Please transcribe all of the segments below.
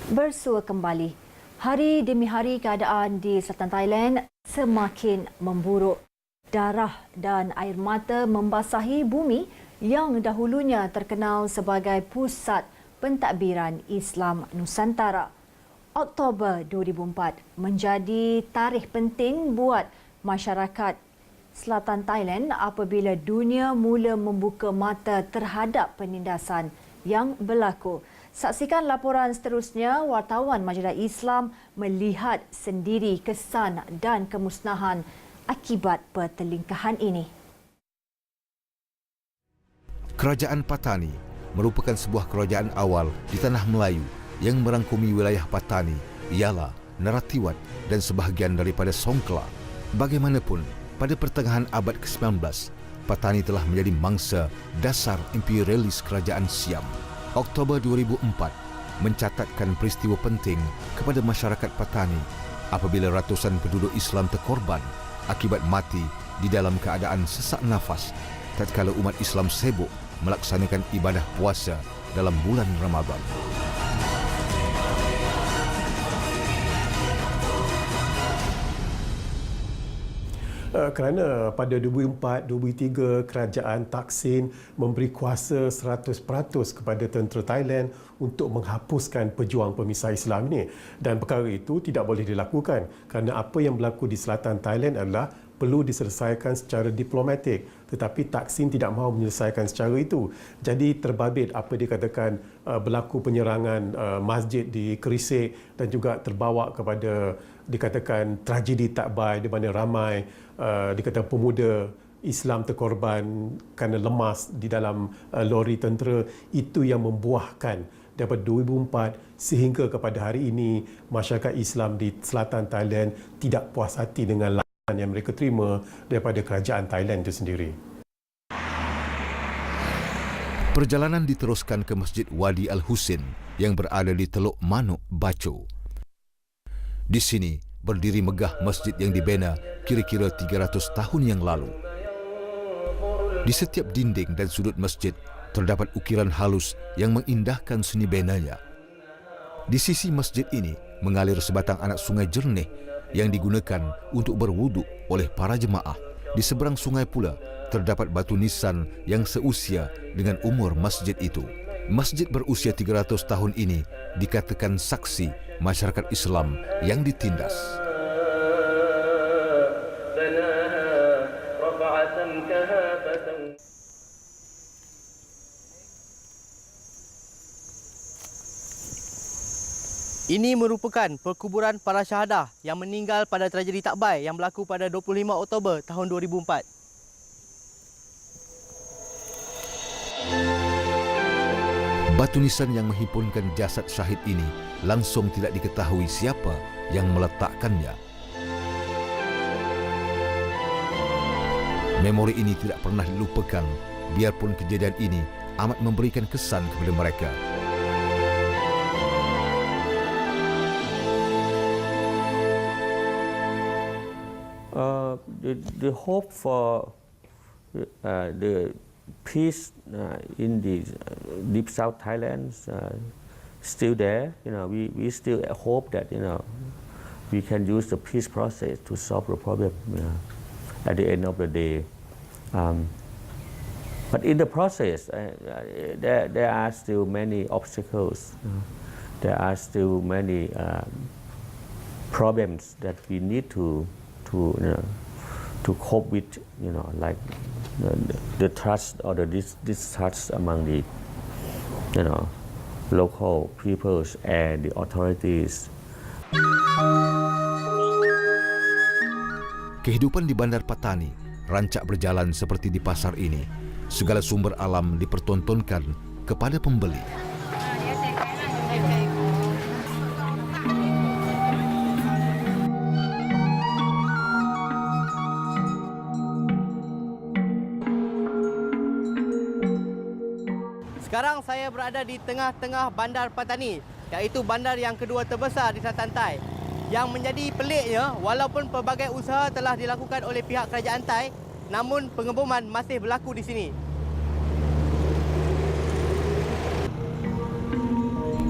Bersua kembali. Hari demi hari keadaan di selatan Thailand semakin memburuk. Darah dan air mata membasahi bumi yang dahulunya terkenal sebagai pusat pentadbiran Islam Nusantara. Oktober 2004 menjadi tarikh penting buat masyarakat selatan Thailand apabila dunia mula membuka mata terhadap penindasan yang berlaku. Saksikan laporan seterusnya. Wartawan Majalah Islam melihat sendiri kesan dan kemusnahan akibat pertelingkahan ini. Kerajaan Patani merupakan sebuah kerajaan awal di tanah Melayu yang merangkumi wilayah Patani ialah Naratiwat dan sebahagian daripada Songkla. Bagaimanapun, pada pertengahan abad ke-19, Patani telah menjadi mangsa dasar imperialis kerajaan Siam. Oktober 2004 mencatatkan peristiwa penting kepada masyarakat Patani apabila ratusan penduduk Islam terkorban akibat mati di dalam keadaan sesak nafas tatkala umat Islam sibuk melaksanakan ibadah puasa dalam bulan Ramadan. Kerana pada 2004-2003 kerajaan Thaksin memberi kuasa 100% kepada tentera Thailand untuk menghapuskan pejuang pemisah Islam ini, dan perkara itu tidak boleh dilakukan kerana apa yang berlaku di selatan Thailand adalah perlu diselesaikan secara diplomatik, tetapi Thaksin tidak mahu menyelesaikan secara itu. Jadi terbabit apa dikatakan berlaku penyerangan masjid di Kerisik dan juga terbawa kepada dikatakan tragedi takbai di mana ramai dikatakan pemuda Islam terkorban kerana lemas di dalam lori tentera. Itu yang membuahkan daripada 2004 sehingga kepada hari ini masyarakat Islam di selatan Thailand tidak puas hati dengan layanan yang mereka terima daripada kerajaan Thailand itu sendiri. Perjalanan diteruskan ke Masjid Wadi Al-Husin yang berada di Teluk Manuk, Bacho. Di sini berdiri megah masjid yang dibina kira-kira 300 tahun yang lalu. Di setiap dinding dan sudut masjid terdapat ukiran halus yang mengindahkan seni benanya. Di sisi masjid ini mengalir sebatang anak sungai jernih yang digunakan untuk berwuduk oleh para jemaah. Di seberang sungai pula terdapat batu nisan yang seusia dengan umur masjid itu. Masjid berusia 300 tahun ini dikatakan saksi masyarakat Islam yang ditindas. Ini merupakan perkuburan para syahadah yang meninggal pada tragedi Takbai yang berlaku pada 25 Oktober tahun 2004. Batu nisan yang menghimpunkan jasad syahid ini langsung tidak diketahui siapa yang meletakkannya. Memori ini tidak pernah dilupakan, biarpun kejadian ini amat memberikan kesan kepada mereka. The hope for the peace in the deep South Thailand still there. We still hope that we can use the peace process to solve the problem at the end of the day. But in the process, there are still many obstacles. There are still many problems that we need to cope with. Like the trust or the distrust among the local peoples and the authorities. Kehidupan di Bandar Patani rancak berjalan seperti di pasar ini. Segala sumber alam dipertontonkan kepada pembeli. Sekarang saya berada di tengah-tengah Bandar Patani, iaitu bandar yang kedua terbesar di selatan Thai. Yang menjadi peliknya, walaupun pelbagai usaha telah dilakukan oleh pihak kerajaan Thai, namun pengeboman masih berlaku di sini.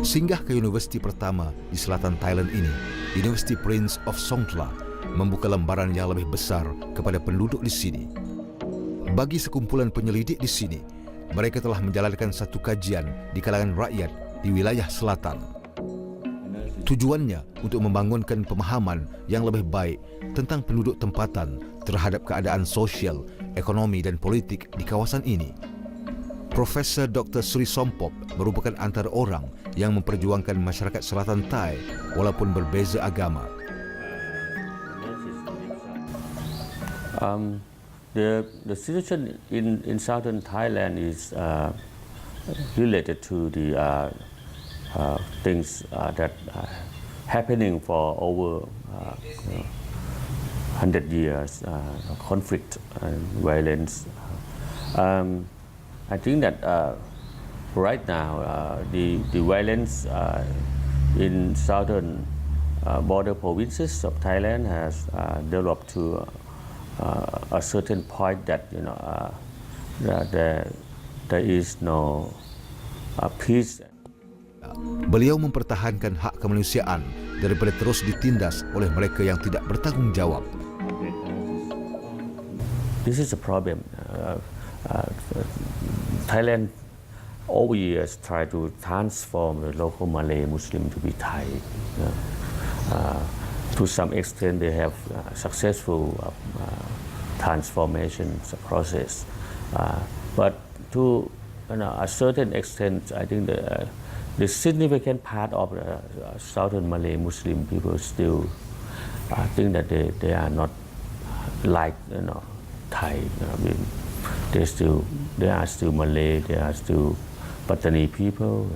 Singgah ke universiti pertama di selatan Thailand ini, University Prince of Songkhla, membuka lembaran yang lebih besar kepada penduduk di sini. Bagi sekumpulan penyelidik di sini, mereka telah menjalankan satu kajian di kalangan rakyat di wilayah selatan. Tujuannya untuk membangunkan pemahaman yang lebih baik tentang penduduk tempatan terhadap keadaan sosial, ekonomi dan politik di kawasan ini. Profesor Dr. Sri Sompop merupakan antara orang yang memperjuangkan masyarakat selatan Thai walaupun berbeza agama. The situation in southern Thailand is related to the things that are happening for over 100 years, conflict and violence. I think that right now the violence in southern border provinces of Thailand has developed to a certain point that there is no peace. Beliau mempertahankan hak kemanusiaan daripada terus ditindas oleh mereka yang tidak bertanggung jawab. This is a problem. Thailand over years tried to transform the local Malay Muslim to be Thai. To some extent, they have successful transformation process, but to a certain extent, I think the significant part of the southern Malay Muslim people still think that they are not like Thai. They are still Malay. They are still Patani people.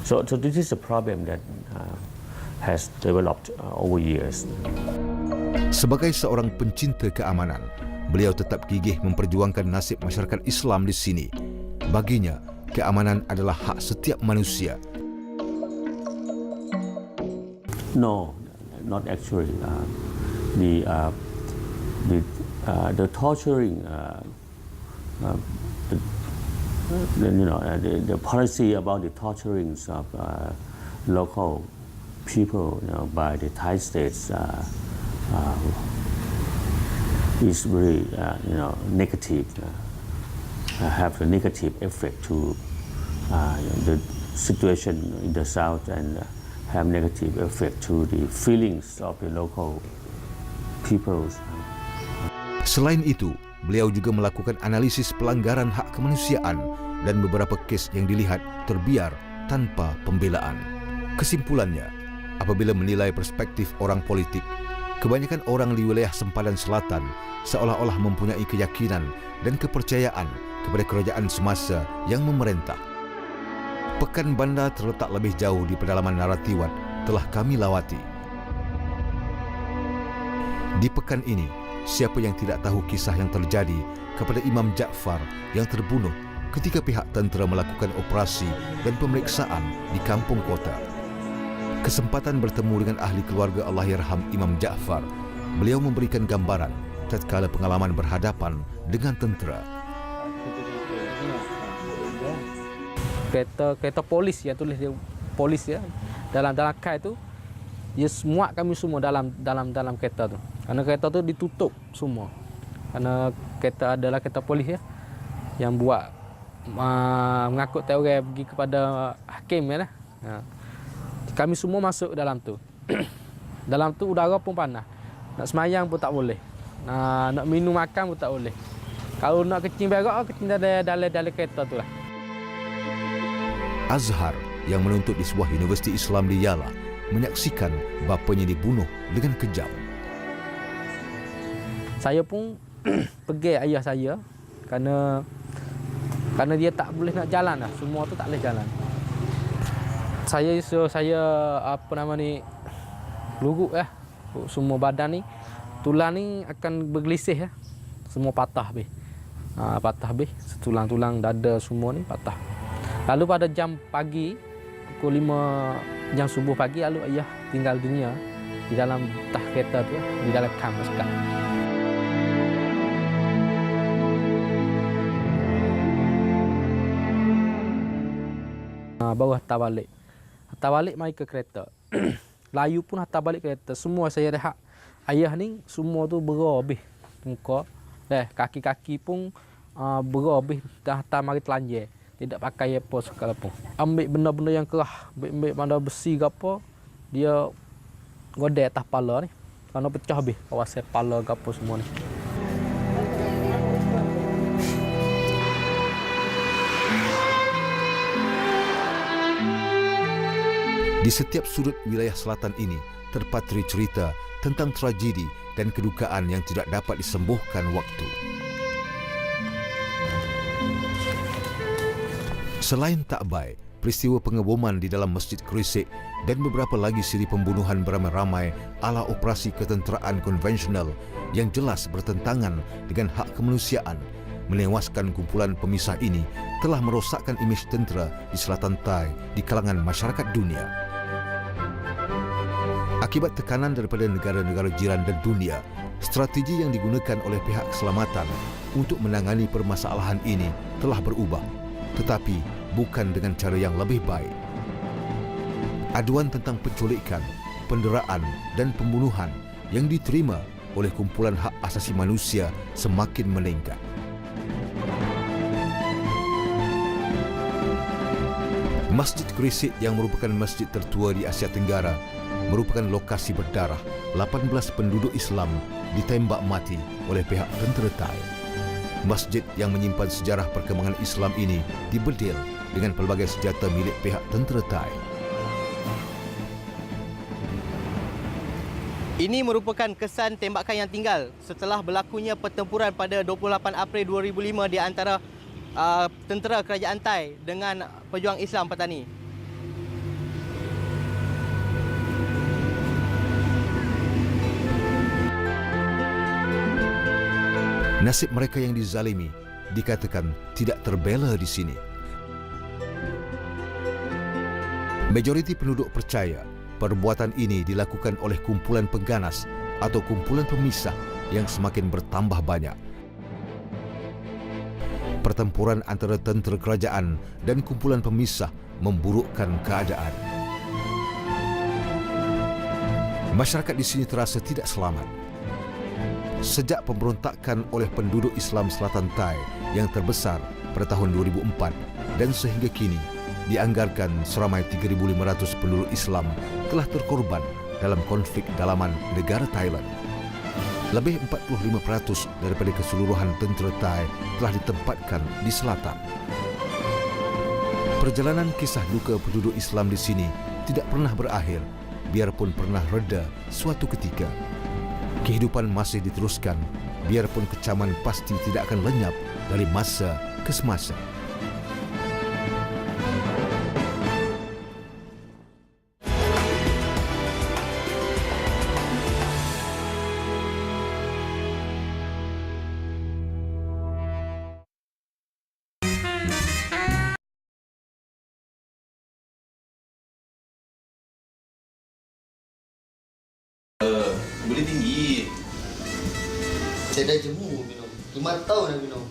So this is a problem that has developed over years. Sebagai seorang pencinta keamanan, beliau tetap gigih memperjuangkan nasib masyarakat Islam di sini. Baginya, keamanan adalah hak setiap manusia. No, not actually. The torturing, the policy about the torturings of local people by the Thai states is very negative. Have a negative effect to the situation in the south and have negative effect to the feelings of the local peoples. Selain itu, beliau juga melakukan analisis pelanggaran hak kemanusiaan dan beberapa kes yang dilihat terbiar tanpa pembelaan. Kesimpulannya, apabila menilai perspektif orang politik, kebanyakan orang di wilayah sempadan selatan seolah-olah mempunyai keyakinan dan kepercayaan kepada kerajaan semasa yang memerintah. Pekan Banda terletak lebih jauh di pedalaman Narathiwat telah kami lawati. Di pekan ini, siapa yang tidak tahu kisah yang terjadi kepada Imam Ja'far yang terbunuh ketika pihak tentera melakukan operasi dan pemeriksaan di kampung kota. Kesempatan bertemu dengan ahli keluarga Allahyarham Imam Ja'far, beliau memberikan gambaran tatkala pengalaman berhadapan dengan tentera. Kereta polis yang tulis dia polis ya dalam kai tu dia semua kami semua dalam kereta tu. Karena kereta tu ditutup semua. Karena kereta adalah kereta polis ya yang buat mengangkut orang pergi kepada hakim ya lah. Kami semua masuk dalam tu. Dalam tu udara pun panas. Nak semayang pun tak boleh. Nak minum makan pun tak boleh. Kalau nak kecing berak, kecing dalam kereta tu lah. Azhar yang menuntut di sebuah universiti Islam di Yala menyaksikan bapanya dibunuh dengan kejam. Saya pun pergi ayah saya kerana dia tak boleh nak jalan lah. Semua tu tak boleh jalan. Saya luruk ya. Semua badan ni, tulang ni akan bergelisih ya. Semua patah habis. Patah habis, tulang-tulang dada semua ni patah. Lalu pada jam pagi, pukul 5 jam subuh pagi, lalu ayah tinggal dunia di dalam tah kereta tu, di dalam kam sekali. Bawah tak balik. hantar balik mai ke kereta. Layu pun hantar balik kereta. Semua saya rehat. Ayah ni semua tu berah habis muka. Kaki-kaki pun berah habis dah hantar mari telanjang. Tidak pakai apa sekali pun. Ambil benda-benda yang kerah, ambil benda besi ke apa, dia godek atas kepala ni. Kerana pecah habis kawasan kepala ke apa semua ni. Di setiap sudut wilayah selatan ini terpatri cerita tentang tragedi dan kedukaan yang tidak dapat disembuhkan waktu. Selain Takbai, peristiwa pengeboman di dalam Masjid Gresik dan beberapa lagi siri pembunuhan beramai-ramai ala operasi ketenteraan konvensional yang jelas bertentangan dengan hak kemanusiaan menewaskan kumpulan pemisah ini telah merosakkan imej tentera di Selatan Thai di kalangan masyarakat dunia. Akibat tekanan daripada negara-negara jiran dan dunia, strategi yang digunakan oleh pihak keselamatan untuk menangani permasalahan ini telah berubah, tetapi bukan dengan cara yang lebih baik. Aduan tentang penculikan, penderaan dan pembunuhan yang diterima oleh kumpulan hak asasi manusia semakin meningkat. Masjid Gresik yang merupakan masjid tertua di Asia Tenggara merupakan lokasi berdarah 18 penduduk Islam ditembak mati oleh pihak tentera Thai. Masjid yang menyimpan sejarah perkembangan Islam ini dibedil dengan pelbagai senjata milik pihak tentera Thai. Ini merupakan kesan tembakan yang tinggal setelah berlakunya pertempuran pada 28 April 2005 di antara tentera kerajaan Thai dengan pejuang Islam Patani. Nasib mereka yang dizalimi dikatakan tidak terbela di sini. Majoriti penduduk percaya perbuatan ini dilakukan oleh kumpulan pengganas atau kumpulan pemisah yang semakin bertambah banyak. Pertempuran antara tentera kerajaan dan kumpulan pemisah memburukkan keadaan. Masyarakat di sini terasa tidak selamat. Sejak pemberontakan oleh penduduk Islam Selatan Thai yang terbesar pada tahun 2004 dan sehingga kini, dianggarkan seramai 3.500 penduduk Islam telah terkorban dalam konflik dalaman negara Thailand. Lebih 45% daripada keseluruhan tentera Thai telah ditempatkan di selatan. Perjalanan kisah duka penduduk Islam di sini tidak pernah berakhir, biarpun pernah reda suatu ketika. Kehidupan masih diteruskan, biarpun kecaman pasti tidak akan lenyap dari masa ke semasa. Boleh tinggi. Saya dah jemu minum. 5 tahun dah minum.